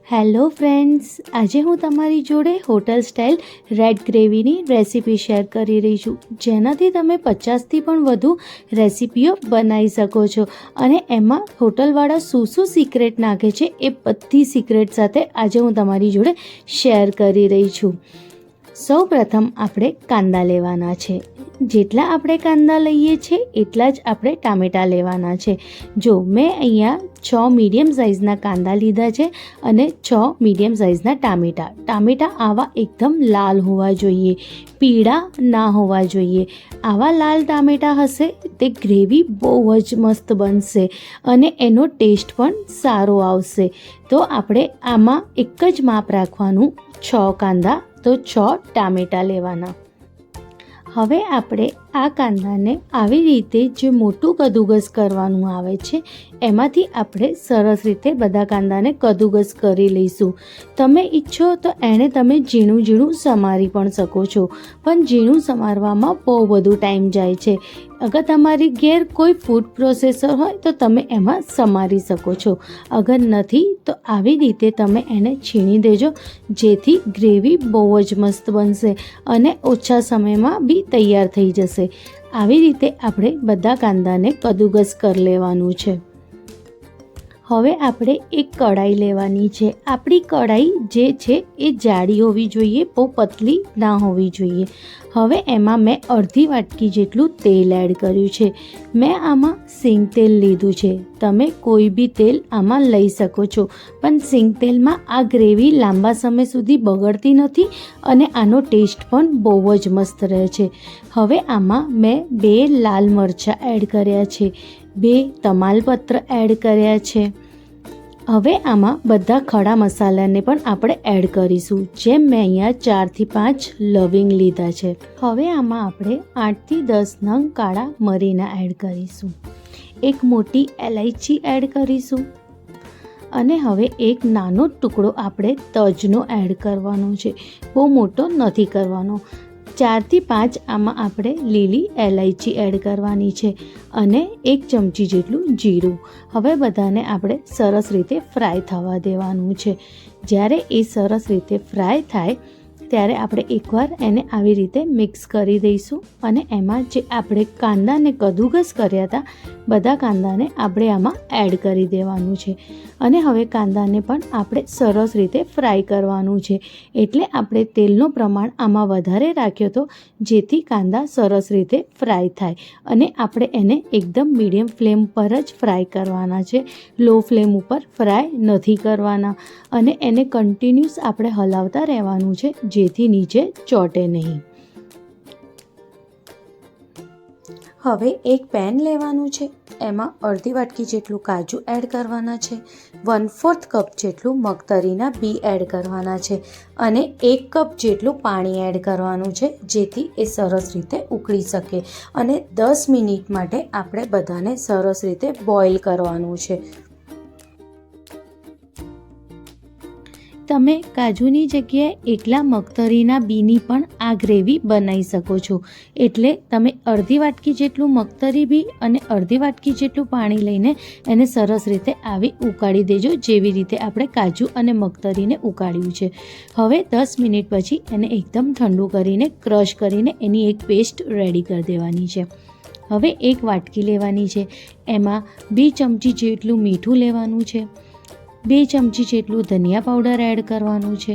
Hello friends, આજે હું તમારી જોડે હોટલ સ્ટાઇલ રેડ ગ્રેવીની રેસીપી શેર કરી રહી છું, જેનાથી તમે 50થી પણ વધુ રેસીપીઓ બનાવી શકો છો. અને એમાં હોટલવાળા શું સિક્રેટ નાખે છે એ બધી સિક્રેટ સાથે આજે હું તમારી જોડે શેર કરી રહી છું. સૌ પ્રથમ આપણે કાંદા લેવાના છે. જેટલા આપણે કાંદા લઈએ છીએ એટલા જ આપણે ટામેટાં લેવાના છે. જો મેં અહીંયા 6 મીડિયમ સાઇઝના કાંદા લીધા છે અને 6 મીડિયમ સાઇઝના ટામેટાં આવા એકદમ લાલ હોવા જોઈએ, પીળા ના હોવા જોઈએ. આવા લાલ ટામેટાં હશે તે ગ્રેવી બહુ જ મસ્ત બનશે અને એનો ટેસ્ટ પણ સારો આવશે. તો આપણે આમાં એક જ માપ રાખવાનું, 6 કાંદા તો 6 ટામેટાં લેવાના. હવે આપણે આ કાંદાને આવી રીતે જે મોટું કદુકસ કરવાનું આવે છે એમાંથી આપણે સરસ રીતે બધા કાંદાને કદુકસ કરી લઈશું. તમે ઈચ્છો તો એને તમે ઝીણું ઝીણું સમારી પણ શકો છો, પણ ઝીણું સમારવામાં બહુ બધું ટાઈમ જાય છે. અગર તમારી ઘેર કોઈ ફૂડ પ્રોસેસર હોય તો તમે એમાં સમારી શકો છો, અગર નથી તો આવી રીતે તમે એને છીણી દેજો, જેથી ગ્રેવી બહુ જ મસ્ત બનશે અને ઓછા સમયમાં બી તૈયાર થઈ જશે. આવી રીતે આપણે બધા કાંદાને કદુકસ કરી લેવાનું છે. હવે આપણે એક કઢાઈ લેવાની છે. આપણી કઢાઈ જે છે એ જાડી હોવી જોઈએ, બહુ પતલી ના હોવી જોઈએ. હવે એમાં મેં અડધી વાટકી જેટલું તેલ એડ કર્યું છે. મેં આમાં સિંગ તેલ લીધું છે. તમે કોઈ બી તેલ આમાં લઈ શકો છો, પણ સિંગ તેલમાં આ ગ્રેવી લાંબા સમય સુધી બગડતી નથી અને આનો ટેસ્ટ પણ બહુ જ મસ્ત રહે છે. હવે આમાં મેં 2 લાલ મરચાં એડ કર્યા છે, 2 તમાલપત્ર એડ કર્યા છે. હવે આમાં બધા ખડા મસાલાને પણ આપણે એડ કરીશું, જેમ મેં અહીંયા 4 થી 5 લવિંગ લીધા છે. હવે આમાં આપણે 8 થી 10 નંગ કાળા મરીના એડ કરીશું, એક મોટી એલાયચી એડ કરીશું અને હવે એક નાનો ટુકડો આપણે તજનો એડ કરવાનો છે, બહુ મોટો નથી કરવાનો. 4 થી 5 આમાં આપણે લીલી એલાયચી એડ કરવાની છે અને 1 ચમચી જેટલું જીરું. હવે બધાને આપણે સરસ રીતે ફ્રાય થવા દેવાનું છે. જ્યારે એ સરસ રીતે ફ્રાય થાય ત્યારે આપણે એકવાર એને આવી રીતે મિક્સ કરી દઈશું અને એમાં જે આપણે કાંદાને કદુકસ કર્યા હતા બધા કાંદાને આપણે આમાં એડ કરી દેવાનું છે. અને હવે કાંદાને પણ આપણે સરસ રીતે ફ્રાય કરવાનું છે, એટલે આપણે તેલનું પ્રમાણ આમાં વધારે રાખ્યો હતો, જેથી કાંદા સરસ રીતે ફ્રાય થાય. અને આપણે એને એકદમ મીડિયમ ફ્લેમ પર જ ફ્રાય કરવાના છે, લો ફ્લેમ ઉપર ફ્રાય નથી કરવાના. અને એને કન્ટિન્યુઅસ આપણે હલાવતા રહેવાનું છે, જેથી નીચે ચોંટે નહીં. હવે એક પેન લેવાનું છે, એમાં અડધી વાટકી જેટલું કાજુ એડ કરવાના છે, 1/4 કપ જેટલું મગતરીના બી એડ કરવાના છે અને 1 કપ જેટલું પાણી એડ કરવાનું છે, જેથી એ સરસ રીતે ઉકળી શકે. અને 10 મિનિટ માટે આપણે બધાને સરસ રીતે બોઇલ કરવાનું છે. તમે કાજુની જગ્યાએ એકલા મગતરીના બીની પણ આ ગ્રેવી બનાવી શકો છો. એટલે તમે અડધી વાટકી જેટલું મગતરી બી અને અડધી વાટકી જેટલું પાણી લઈને એને સરસ રીતે આવી ઉકાળી દેજો, જેવી રીતે આપણે કાજુ અને મગતરીને ઉકાળ્યું છે. હવે 10 મિનિટ પછી એને એકદમ ઠંડુ કરીને ક્રશ કરીને એની એક પેસ્ટ રેડી કરી દેવાની છે. હવે એક વાટકી લેવાની છે, એમાં 2 ચમચી જેટલું મીઠું લેવાનું છે, 2 ચમચી જેટલું ધનિયા પાવડર એડ કરવાનું છે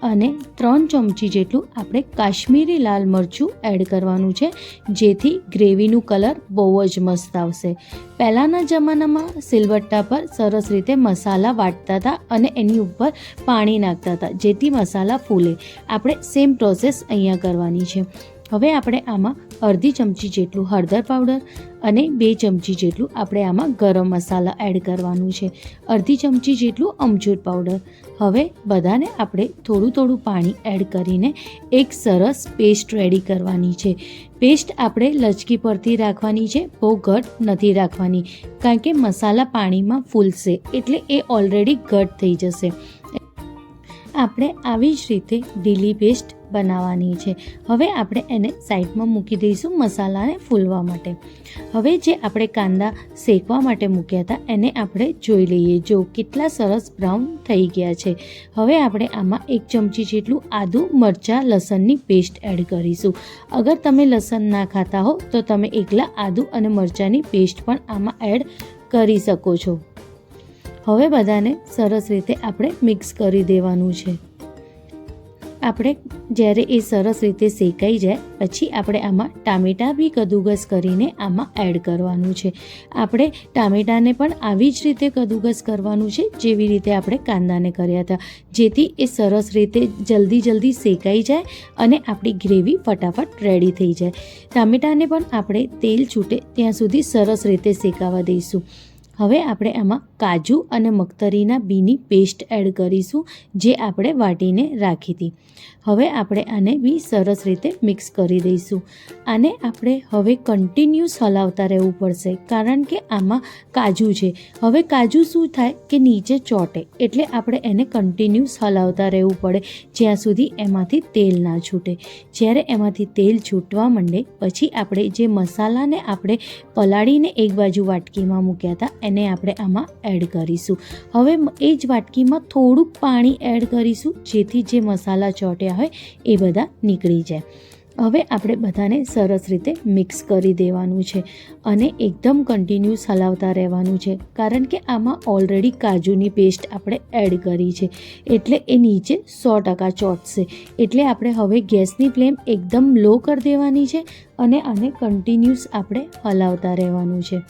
અને 3 ચમચી જેટલું આપણે કાશ્મીરી લાલ મરચું એડ કરવાનું છે, જેથી ગ્રેવીનું કલર બહુ જ મસ્ત આવશે. પહેલાંના જમાનામાં સિલવટ્ટા પર સરસ રીતે મસાલા વાટતા હતા અને એની ઉપર પાણી નાખતા હતા, જેથી મસાલા ફૂલે. આપણે સેમ પ્રોસેસ અહીંયા કરવાની છે. હવે આપણે આમાં અડધી ચમચી જેટલું હળદર પાવડર અને 2 ચમચી જેટલું આપણે આમાં ગરમ મસાલા એડ કરવાનું છે, અડધી ચમચી જેટલું અમચૂર પાવડર. હવે બધાને આપણે થોડું થોડું પાણી એડ કરીને એક સરસ પેસ્ટ રેડી કરવાની છે. પેસ્ટ આપણે લચકી પડતી રાખવાની છે, બહુ ઘટ નથી રાખવાની, કારણ કે મસાલા પાણીમાં ફૂલશે એટલે એ ઓલરેડી ઘટ થઈ જશે. આપણે આવી જ રીતે ઢીલી પેસ્ટ બનાવવાની છે. હવે આપણે એને સાઈડમાં મૂકી દઈશું મસાલાને ફૂલવા માટે. હવે જે આપણે કાંદા શેકવા માટે મૂક્યા હતા એને આપણે જોઈ લઈએ. જો કેટલા સરસ બ્રાઉન થઈ ગયા છે. હવે આપણે આમાં 1 ચમચી જેટલું આદું મરચાં લસણની પેસ્ટ એડ કરીશું. અગર તમે લસણ ના ખાતા હો તો તમે એકલા આદું અને મરચાંની પેસ્ટ પણ આમાં એડ કરી શકો છો. હવે બધાને સરસ રીતે આપણે મિક્સ કરી દેવાનું છે. આપણે જ્યારે એ સરસ રીતે શેકાઈ જાય પછી આપણે આમાં ટામેટાં બી કદુકસ કરીને આમાં એડ કરવાનું છે. આપણે ટામેટાને પણ આવી જ રીતે કદુકસ કરવાનું છે જેવી રીતે આપણે કાંદાને કર્યા હતા, જેથી એ સરસ રીતે જલ્દી શેકાઈ જાય અને આપણી ગ્રેવી ફટાફટ રેડી થઈ જાય. ટામેટાને પણ આપણે તેલ છૂટે ત્યાં સુધી સરસ રીતે શેકાવા દઈશું. હવે આપણે આમાં કાજુ અને મગતરીના બીની પેસ્ટ એડ કરીશું જે આપણે વાટીને રાખી હતી. હવે આપણે આને બી સરસ રીતે મિક્સ કરી દઈશું. આને આપણે હવે કન્ટિન્યુઅસ હલાવતા રહેવું પડશે કારણ કે આમાં કાજુ છે. હવે કાજુ શું થાય કે નીચે ચોંટે, એટલે આપણે એને કન્ટિન્યુઅસ હલાવતા રહેવું પડે જ્યાં સુધી એમાંથી તેલ ના છૂટે. જ્યારે એમાંથી તેલ છૂટવા માંડે પછી આપણે જે મસાલાને આપણે પલાળીને એક બાજુ વાટકીમાં મૂક્યા હતા એને આપણે આમાં એડ કરીશું. હવે એ જ વાટકીમાં થોડુંક પાણી એડ કરીશું જેથી જે મસાલા ચોંટ્યા હોય એ બધા નીકળી જાય. હવે આપણે બધાને સરસ રીતે મિક્સ કરી દેવાનું છે અને એકદમ કન્ટિન્યુઅસ હલાવતા રહેવાનું છે કારણ કે આમાં ઓલરેડી કાજુની પેસ્ટ આપણે એડ કરી છે એટલે એ નીચે 100% ચોંટશે. એટલે આપણે હવે ગેસની ફ્લેમ એકદમ લો કરી દેવાની છે અને આને કન્ટિન્યુઅસ આપણે હલાવતા રહેવાનું છે.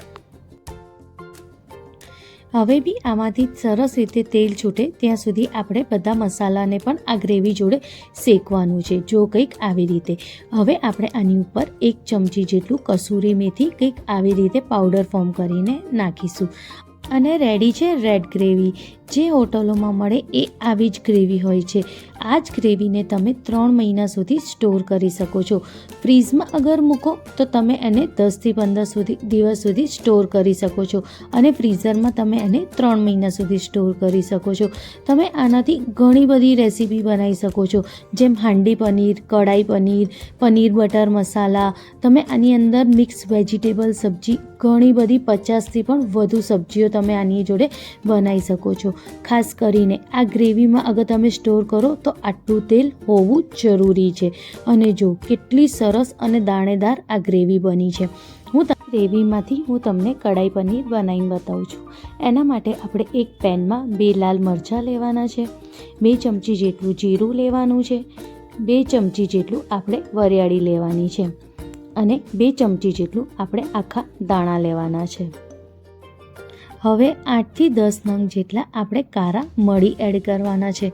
હવે બી આમાંથી સરસ રીતે તેલ છૂટે ત્યાં સુધી આપણે બધા મસાલાને પણ આ ગ્રેવી જોડે શેકવાનું છે. જો કંઈક આવી રીતે. હવે આપણે આની ઉપર 1 ચમચી જેટલું કસૂરી મેથી કંઈક આવી રીતે પાવડર ફોર્મ કરીને નાખીશું. અને રેડી છે રેડ ગ્રેવી. જે હોટલોમાં મળે એ આવી જ ગ્રેવી હોય છે. આ જ ગ્રેવીને તમે 3 મહિના સુધી સ્ટોર કરી શકો છો. ફ્રીઝમાં અગર મૂકો તો તમે એને 10થી 15 દિવસ સુધી સ્ટોર કરી શકો છો અને ફ્રીઝરમાં તમે એને 3 મહિના સુધી સ્ટોર કરી શકો છો. તમે આનાથી ઘણી બધી રેસીપી બનાવી શકો છો, જેમ હાંડી પનીર, કઢાઈ પનીર, પનીર બટર મસાલા. તમે આની અંદર મિક્સ વેજીટેબલ સબ્જી ઘણી બધી 50થી પણ વધુ સબ્જીઓ તમે આની જોડે બનાવી શકો છો. ખાસ કરીને આ ગ્રેવીમાં અગર તમે સ્ટોર કરો તો આટલું તેલ હોવું જરૂરી છે. અને જો કેટલી સરસ અને દાણેદાર આ ગ્રેવી બની છે. ગ્રેવીમાંથી હું તમને કઢાઈ પનીર બનાવીને બતાવું છું. એના માટે આપણે એક પેનમાં 2 લાલ મરચાં લેવાના છે, 2 ચમચી જેટલું જીરું લેવાનું છે, 2 ચમચી જેટલું આપણે વરિયાળી લેવાની છે અને 2 ચમચી જેટલું આપણે આખા દાણા લેવાના છે. હવે 8થી 10 નંગ જેટલા આપણે કારા મરી એડ કરવાના છે.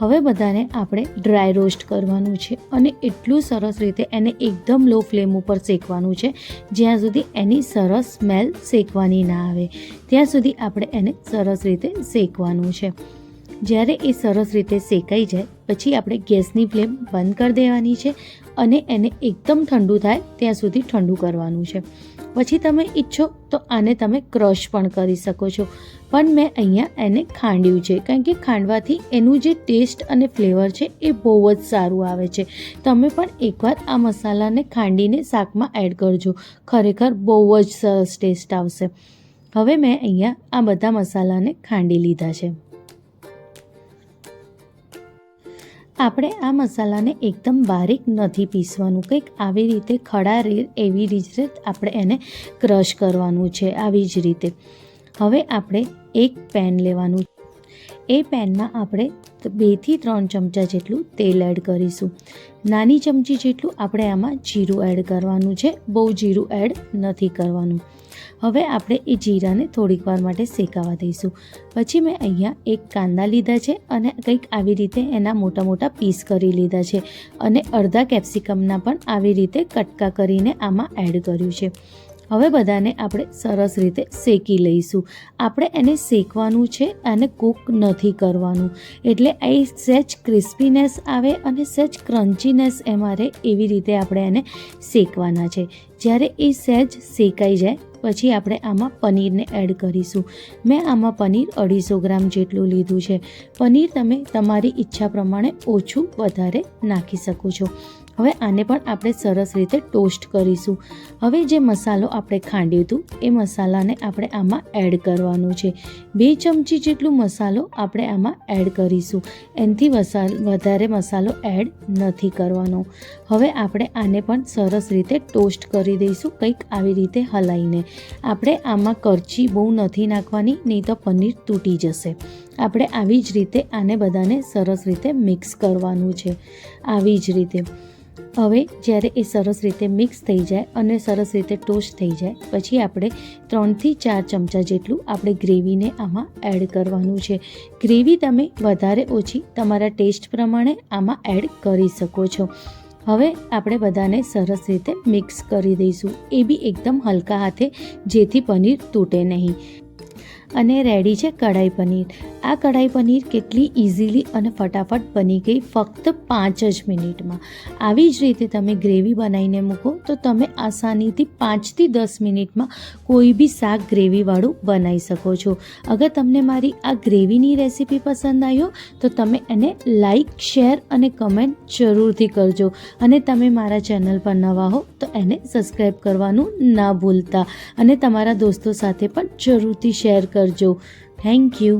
હવે બધાને આપણે ડ્રાય રોસ્ટ કરવાનું છે અને એટલું સરસ રીતે એને એકદમ લો ફ્લેમ ઉપર શેકવાનું છે જ્યાં સુધી એની સરસ સ્મેલ શેકવાની ના આવે ત્યાં સુધી આપણે એને સરસ રીતે શેકવાનું છે. જ્યારે એ સરસ રીતે શેકાઈ જાય પછી આપણે ગેસની ફ્લેમ બંધ કરી દેવાની છે અને એને એકદમ ઠંડુ થાય ત્યાં સુધી ઠંડુ કરવાનું છે. પછી તમે ઈચ્છો તો આને તમે ક્રશ પણ કરી શકો છો, પણ મેં અહીંયા એને ખાંડ્યું છે કારણ કે ખાંડવાથી એનું જે ટેસ્ટ અને ફ્લેવર છે એ બહુ જ સારું આવે છે. તમે પણ એકવાર આ મસાલાને ખાંડીને શાકમાં એડ કરજો, ખરેખર બહુ જ સરસ ટેસ્ટ આવશે. હવે મેં અહીંયા આ બધા મસાલાને ખાંડી લીધા છે. આપણે આ મસાલાને એકદમ બારીક નથી પીસવાનું, કંઈક આવી રીતે ખડા રેર એવી રીતે આપણે એને ક્રશ કરવાનું છે આવી જ રીતે. હવે આપણે એક પેન લેવાનું, એ પેનમાં આપણે 2 થી 3 ચમચા જેટલું તેલ એડ કરીશું. નાની ચમચી જેટલું આપણે આમાં જીરું એડ કરવાનું છે, બહુ જીરું એડ નથી કરવાનું. હવે આપણે એ જીરાને થોડીક વાર માટે શેકાવા દઈશું. પછી મેં અહીંયા એક કાંદા લીધા છે અને કંઈક આવી રીતે એના મોટા મોટા પીસ કરી લીધા છે અને અડધા કેપ્સિકમના પણ આવી રીતે કટકા કરીને આમાં એડ કર્યું છે. હવે બધાને આપણે સરસ રીતે શેકી લઈશું. આપણે એને શેકવાનું છે, અને કૂક નથી કરવાનું, એટલે એ સહેજ ક્રિસ્પીનેસ આવે અને સહેજ ક્રન્ચીનેસ એમાં રહે એવી રીતે આપણે એને શેકવાના છે. જ્યારે એ સહેજ શેકાઈ જાય પછી આપણે આમાં પનીરને એડ કરીશું. મેં આમાં પનીર 250 ગ્રામ જેટલું લીધું છે. પનીર તમે તમારી ઈચ્છા પ્રમાણે ઓછું વધારે નાખી શકો છો. હવે આને પણ આપણે સરસ રીતે ટોસ્ટ કરીશું. હવે જે મસાલો આપણે ખાંડ્યું હતું એ મસાલાને આપણે આમાં એડ કરવાનું છે. 2 ચમચી જેટલું મસાલો આપણે આમાં એડ કરીશું. એનાથી વધારે મસાલો એડ નથી કરવાનો. હવે આપણે આને પણ સરસ રીતે ટોસ્ટ કરી દઈશું, કંઈક આવી રીતે હલાવીને. આપણે આમાં કરચી બહુ નથી નાખવાની, નહીં તો પનીર તૂટી જશે. આપણે આવી જ રીતે આને બધાને સરસ રીતે મિક્સ કરવાનું છે, આવી જ રીતે. હવે જ્યારે એ સરસ રીતે મિક્સ થઈ જાય અને સરસ રીતે ટોસ્ટ થઈ જાય પછી આપણે 3થી 4 ચમચા જેટલું આપણે ગ્રેવીને આમાં એડ કરવાનું છે. ગ્રેવી તમે વધારે ઓછી તમારા ટેસ્ટ પ્રમાણે આમાં એડ કરી શકો છો. હવે આપણે બધાને સરસ રીતે મિક્સ કરી દઈશું, એ બી એકદમ હલકા હાથે, જેથી પનીર તૂટે નહીં. અને રેડી છે કઢાઈ પનીર. આ કઢાઈ પનીર કેટલી ઇઝીલી અને ફટાફટ બની ગઈ, ફક્ત 5 જ મિનિટમાં. આવી જ રીતે તમે ગ્રેવી બનાવીને મૂકો તો તમે આસાનીથી 5થી 10 મિનિટમાં કોઈ બી શાક ગ્રેવીવાળું બનાવી શકો છો. અગર તમને મારી આ ગ્રેવીની રેસીપી પસંદ આવ્યો તો તમે એને લાઈક, શેર અને કમેન્ટ જરૂરથી કરજો. અને તમે મારા ચેનલ પર નવા હો તો એને સબસ્ક્રાઈબ કરવાનું ના ભૂલતા, અને તમારા દોસ્તો સાથે પણ જરૂરથી શેર કરજો. Thank you.